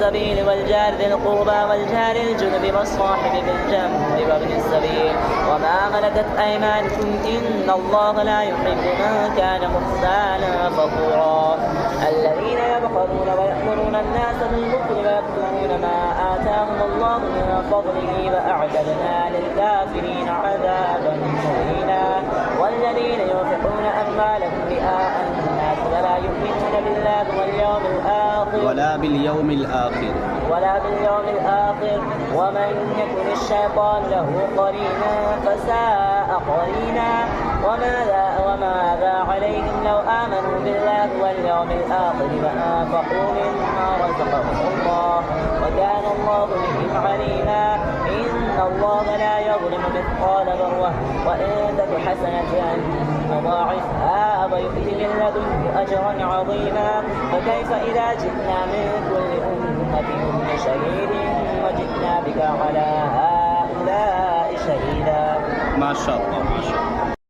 السبيل والجار ذي القربى والجار الجنب والصاحب بالجنب وابن السبيل وما ملكت أيمانكم إن الله لا يحب من كان مختالا فخورا الذين يبخلون ويأمرون الناس بالبخل ويكتمون ما آتاهم الله من فضله وأعتدنا للكافرين عذابا مهينا والذين ينفقون أموالهم رئاء الناس ولا يؤمنون بالله واليوم الآخر ولا باليوم الآخر ومن يكن الشيطان له قرينا فساء قرينا وماذا عليهم لو آمنوا بالله واليوم الآخر وأنفقوا مما رزقهم الله وكان الله بهم عليما إن الله لا يظلم مثقال ذرة وإن تك حسنة نضاعفها ويؤتي من لدنه أجرا عظيما فكيف إذا جئنا من كل أمة بشهيد وجئنا بك على هؤلاء شهيدا. ما شاء الله.